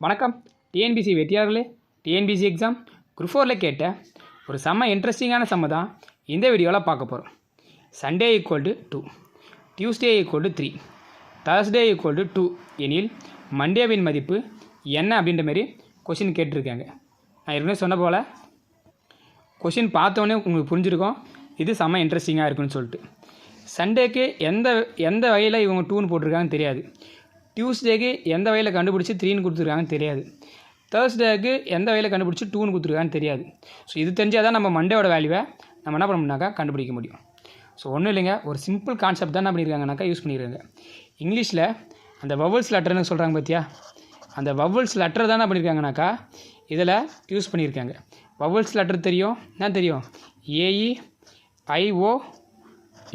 வணக்கம். TNPSC வெற்றியாளர்களே, TNPSC exam group 4ல் கேட்ட ஒரு செம்ம இன்ட்ரெஸ்டிங்கான சம்ம தான் இந்த வீடியோவில் பார்க்க போகிறோம். Sunday equal to 2, Tuesday equal to 3, Thursday equal to 2 எனில் மண்டேவின் மதிப்பு என்ன அப்படின்ற மாதிரி கொஷின் கேட்டிருக்காங்க. நான் ஏற்கனவே சொன்ன போல் கொஷின் பார்த்தோன்னே உங்களுக்கு புரிஞ்சிருக்கோம் இது செம்ம இன்ட்ரெஸ்டிங்காக இருக்குன்னு சொல்லிட்டு. சண்டேக்கு எந்த வகையில் இவங்க 2ன்னு போட்டிருக்காங்கன்னு தெரியாது. டியூஸ்டேக்கு எந்த வகையில் கண்டுபிடிச்சி 3ன்னு கொடுத்துருக்காங்கன்னு தெரியாது. தேர்ஸ்டேக்கு எந்த வகையில் கண்டுபிடிச்சி 2ன்னு கொடுத்துருக்காங்கன்னு தெரியாது. ஸோ இது தெரிஞ்சால் தான் நம்ம மண்டேவோட வேல்யூவை நம்ம என்ன பண்ணோம்னாக்கா கண்டுபிடிக்க முடியும். ஸோ ஒன்றும் இல்லைங்க, ஒரு சிம்பிள் கான்செப்ட் தான் என்ன பண்ணியிருக்காங்கனாக்கா யூஸ் பண்ணியிருக்காங்க. இங்கிலீஷில் அந்த வவல்ஸ் லெட்டர்னு சொல்கிறாங்க பார்த்தியா, அந்த வவல்ஸ் லெட்டர் தான் என்ன பண்ணியிருக்காங்கனாக்கா இதில் யூஸ் பண்ணியிருக்காங்க. வவல்ஸ் லெட்டர் தெரியும், என்ன தெரியும், ஏஇ ஐஓ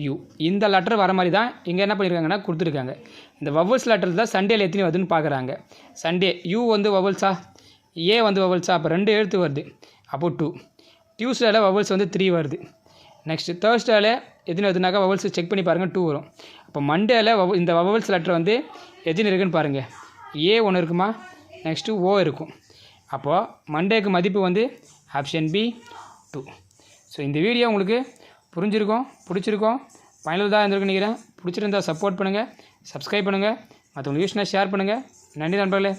யூ, இந்த லெட்டர் வர மாதிரி தான் இங்கே என்ன பண்ணியிருக்காங்கன்னா கொடுத்துருக்காங்க. இந்த வவல்ஸ் லெட்டர் தான் சண்டேல எத்தனை வருதுன்னு பார்க்குறாங்க. சண்டே யூ வந்து வவல்ஸா, ஏ வந்து வவல்ஸா, அப்போ 2 எழுத்து வருது, அப்போது 2. டியூஸ்டேல வவல்ஸ் வந்து 3 வருது. நெக்ஸ்ட் தேர்ஸ்டேல எத்தனை வருதுனாக்கா வவல்ஸ் செக் பண்ணி பாருங்கள், 2 வரும். அப்போ மண்டேல இந்த வவல்ஸ் லெட்டர் வந்து எத்தனை இருக்குன்னு பாருங்கள். ஏ ஒன்று இருக்குமா, நெக்ஸ்ட்டு ஓ இருக்கும். அப்போது மண்டேக்கு மதிப்பு வந்து ஆப்ஷன் பி 2. ஸோ இந்த வீடியோ உங்களுக்கு புரிஞ்சிருக்கும், பிடிச்சிருக்கோம், பயனுள்ளதாக இருந்திருக்குன்னு நினைக்கிறேன். பிடிச்சிருந்தால் சப்போர்ட் பண்ணுங்கள், சப்ஸ்கிரைப் பண்ணுங்கள், மற்றவங்களுக்கு யூஸ்னால் ஷேர் பண்ணுங்கள். நன்றி நண்பர்களே.